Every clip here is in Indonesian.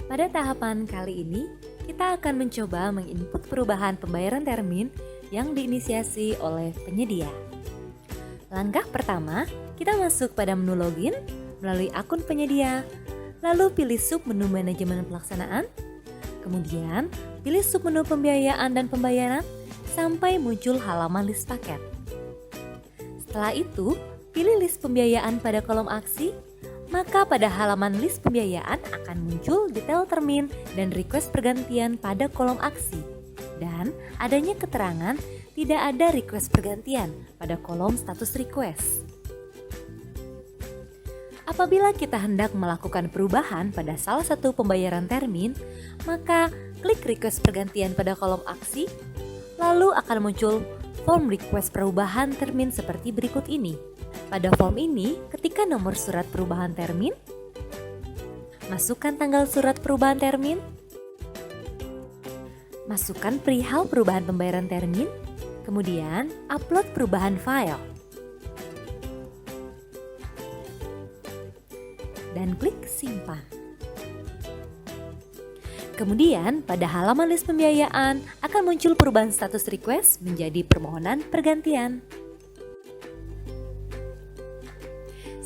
Pada tahapan kali ini, kita akan mencoba menginput perubahan pembayaran termin yang diinisiasi oleh penyedia. Langkah pertama, kita masuk pada menu login melalui akun penyedia, lalu pilih submenu manajemen pelaksanaan, kemudian pilih submenu pembiayaan dan pembayaran sampai muncul halaman list paket. Setelah itu, pilih list pembiayaan pada kolom aksi, maka pada halaman list pembiayaan akan muncul detail termin dan request pergantian pada kolom aksi. Dan adanya keterangan tidak ada request pergantian pada kolom status request. Apabila kita hendak melakukan perubahan pada salah satu pembayaran termin, maka klik request pergantian pada kolom aksi, lalu akan muncul form request perubahan termin seperti berikut ini. Pada form ini, ketika nomor surat perubahan termin, masukkan tanggal surat perubahan termin, masukkan perihal perubahan pembayaran termin, kemudian upload perubahan file, dan klik simpan. Kemudian, pada halaman list pembiayaan akan muncul perubahan status request menjadi permohonan pergantian.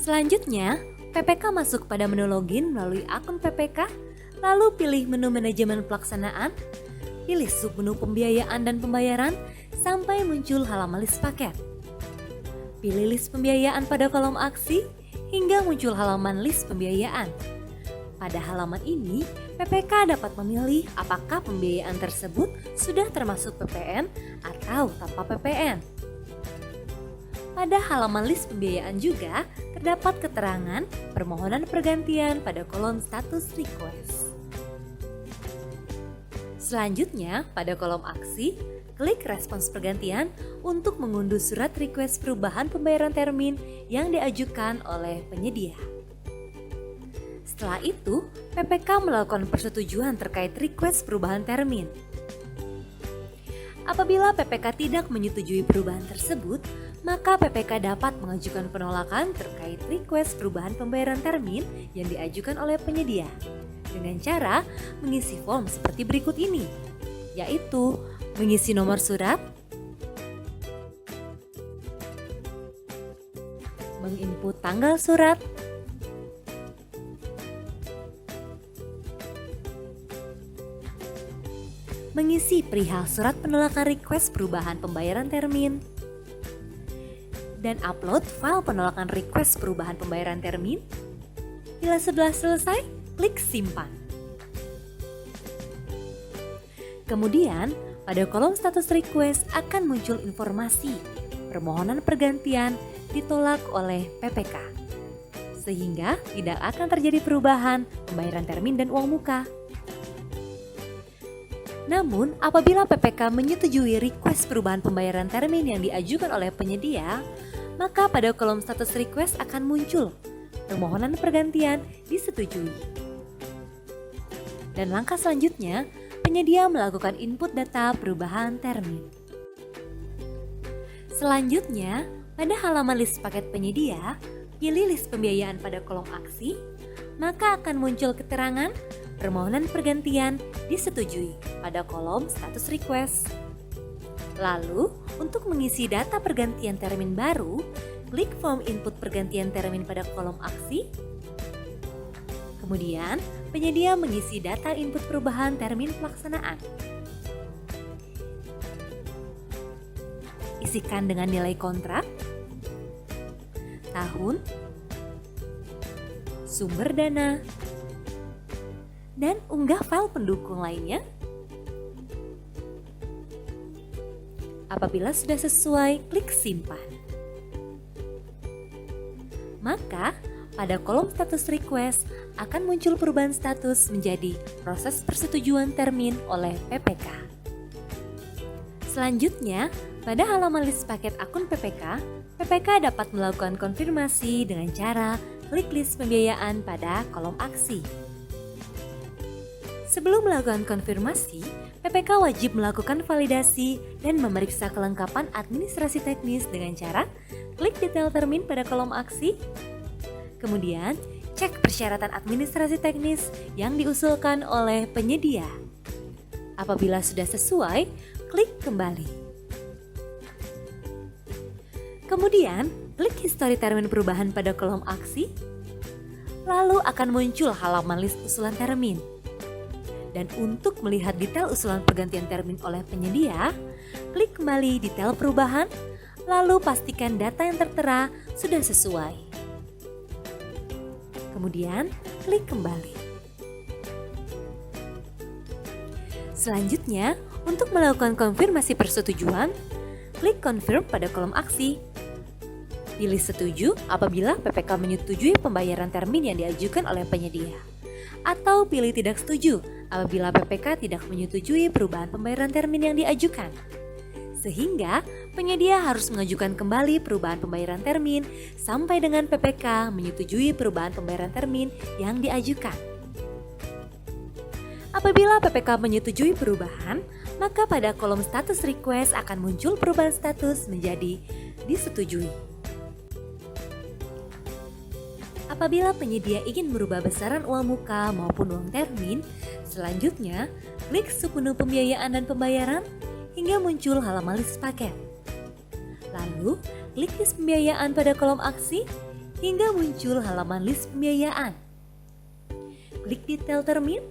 Selanjutnya, PPK masuk pada menu login melalui akun PPK, lalu pilih menu manajemen pelaksanaan, pilih submenu pembiayaan dan pembayaran, sampai muncul halaman list paket. Pilih list pembiayaan pada kolom aksi, hingga muncul halaman list pembiayaan. Pada halaman ini, PPK dapat memilih apakah pembiayaan tersebut sudah termasuk PPN atau tanpa PPN. Pada halaman list pembiayaan juga terdapat keterangan permohonan pergantian pada kolom status request. Selanjutnya, pada kolom aksi, klik respons pergantian untuk mengunduh surat request perubahan pembayaran termin yang diajukan oleh penyedia. Setelah itu, PPK melakukan persetujuan terkait request perubahan termin. Apabila PPK tidak menyetujui perubahan tersebut, maka PPK dapat mengajukan penolakan terkait request perubahan pembayaran termin yang diajukan oleh penyedia dengan cara mengisi form seperti berikut ini, yaitu mengisi nomor surat, menginput tanggal surat, mengisi perihal surat penolakan request perubahan pembayaran termin, dan upload file penolakan request perubahan pembayaran termin. Bila sudah selesai, klik simpan. Kemudian, pada kolom status request akan muncul informasi permohonan pergantian ditolak oleh PPK, sehingga tidak akan terjadi perubahan pembayaran termin dan uang muka. Namun, apabila PPK menyetujui request perubahan pembayaran termin yang diajukan oleh penyedia, maka pada kolom status request akan muncul permohonan pergantian disetujui. Dan langkah selanjutnya, penyedia melakukan input data perubahan termin. Selanjutnya, pada halaman list paket penyedia, pilih list pembiayaan pada kolom aksi, maka akan muncul keterangan permohonan pergantian disetujui pada kolom status request. Lalu, untuk mengisi data pergantian termin baru, klik form input pergantian termin pada kolom aksi. Kemudian, penyedia mengisi data input perubahan termin pelaksanaan. Isikan dengan nilai kontrak, tahun, sumber dana, dan unggah file pendukung lainnya. Apabila sudah sesuai, klik simpan. Maka, pada kolom status request akan muncul perubahan status menjadi proses persetujuan termin oleh PPK. Selanjutnya, pada halaman list paket akun PPK, PPK dapat melakukan konfirmasi dengan cara klik list pembiayaan pada kolom aksi. Sebelum melakukan konfirmasi, PPK wajib melakukan validasi dan memeriksa kelengkapan administrasi teknis dengan cara klik detail termin pada kolom aksi. Kemudian, cek persyaratan administrasi teknis yang diusulkan oleh penyedia. Apabila sudah sesuai, klik kembali. Kemudian, klik histori termin perubahan pada kolom aksi, lalu akan muncul halaman list usulan termin. Dan untuk melihat detail usulan pergantian termin oleh penyedia, klik kembali detail perubahan, lalu pastikan data yang tertera sudah sesuai. Kemudian, klik kembali. Selanjutnya, untuk melakukan konfirmasi persetujuan, klik confirm pada kolom aksi. Pilih setuju apabila PPK menyetujui pembayaran termin yang diajukan oleh penyedia. Atau pilih tidak setuju apabila PPK tidak menyetujui perubahan pembayaran termin yang diajukan. Sehingga penyedia harus mengajukan kembali perubahan pembayaran termin sampai dengan PPK menyetujui perubahan pembayaran termin yang diajukan. Apabila PPK menyetujui perubahan, maka pada kolom status request akan muncul perubahan status menjadi disetujui. Apabila penyedia ingin merubah besaran uang muka maupun uang termin, selanjutnya klik submenu pembiayaan dan pembayaran hingga muncul halaman list paket. Lalu, klik list pembiayaan pada kolom aksi hingga muncul halaman list pembiayaan. Klik detail termin,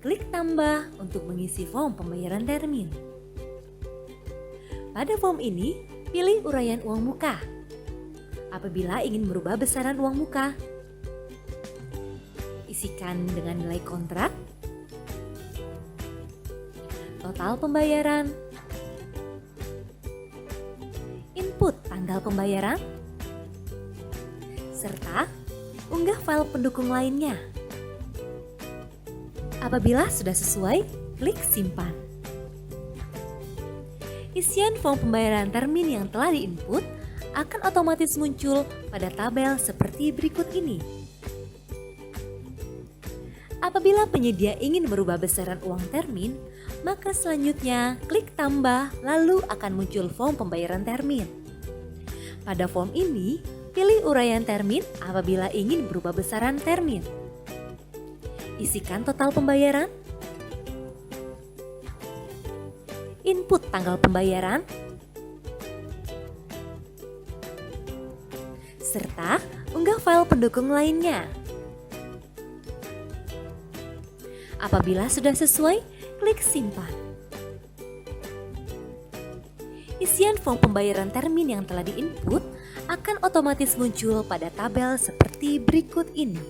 klik tambah untuk mengisi form pembayaran termin. Pada form ini, pilih uraian uang muka. Apabila ingin merubah besaran uang muka, isikan dengan nilai kontrak, total pembayaran, input tanggal pembayaran, serta unggah file pendukung lainnya. Apabila sudah sesuai, klik simpan. Isian form pembayaran termin yang telah diinput akan otomatis muncul pada tabel seperti berikut ini. Apabila penyedia ingin merubah besaran uang termin, maka selanjutnya klik tambah lalu akan muncul form pembayaran termin. Pada form ini, pilih uraian termin apabila ingin berubah besaran termin. Isikan total pembayaran, input tanggal pembayaran, serta unggah file pendukung lainnya. Apabila sudah sesuai, klik simpan. Isian form pembayaran termin yang telah diinput akan otomatis muncul pada tabel seperti berikut ini.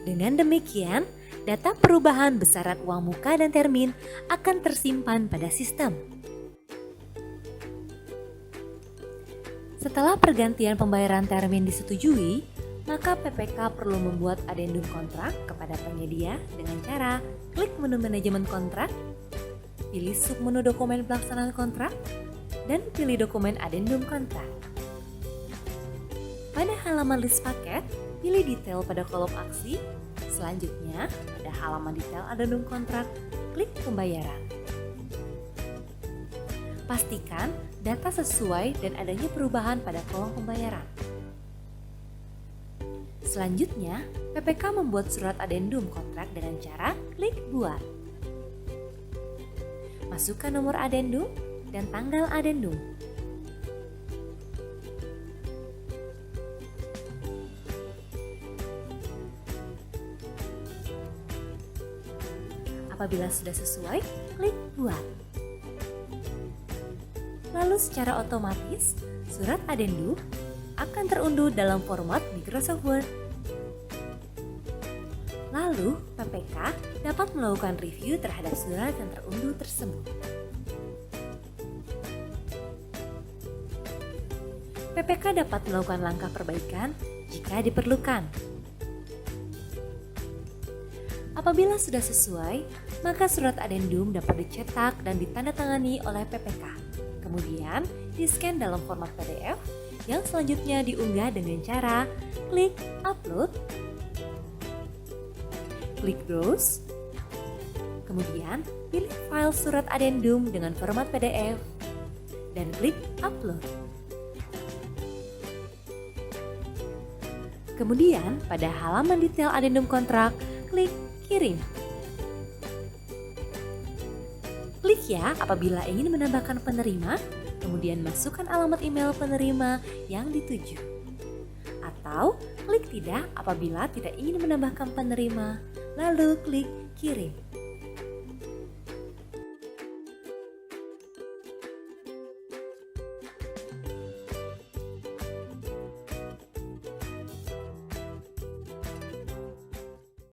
Dengan demikian, data perubahan besaran uang muka dan termin akan tersimpan pada sistem. Setelah pergantian pembayaran termin disetujui, maka PPK perlu membuat adendum kontrak kepada penyedia dengan cara klik menu manajemen kontrak, pilih submenu dokumen pelaksanaan kontrak, dan pilih dokumen adendum kontrak. Pada halaman list paket, pilih detail pada kolom aksi, selanjutnya pada halaman detail adendum kontrak, klik pembayaran. Pastikan data sesuai dan adanya perubahan pada kolom pembayaran. Selanjutnya, PPK membuat surat adendum kontrak dengan cara klik buat. Masukkan nomor adendum dan tanggal adendum. Apabila sudah sesuai, klik buat. Lalu secara otomatis, surat adendum akan terunduh dalam format Microsoft Word. Lalu, PPK dapat melakukan review terhadap surat yang terunduh tersebut. PPK dapat melakukan langkah perbaikan jika diperlukan. Apabila sudah sesuai, maka surat adendum dapat dicetak dan ditandatangani oleh PPK. Kemudian di-scan dalam format PDF yang selanjutnya diunggah dengan cara klik upload, klik browse, kemudian pilih file surat adendum dengan format PDF dan klik upload. Kemudian, pada halaman detail adendum kontrak, klik kirim. Klik ya apabila ingin menambahkan penerima, kemudian masukkan alamat email penerima yang dituju. Atau klik tidak apabila tidak ingin menambahkan penerima, lalu klik kirim.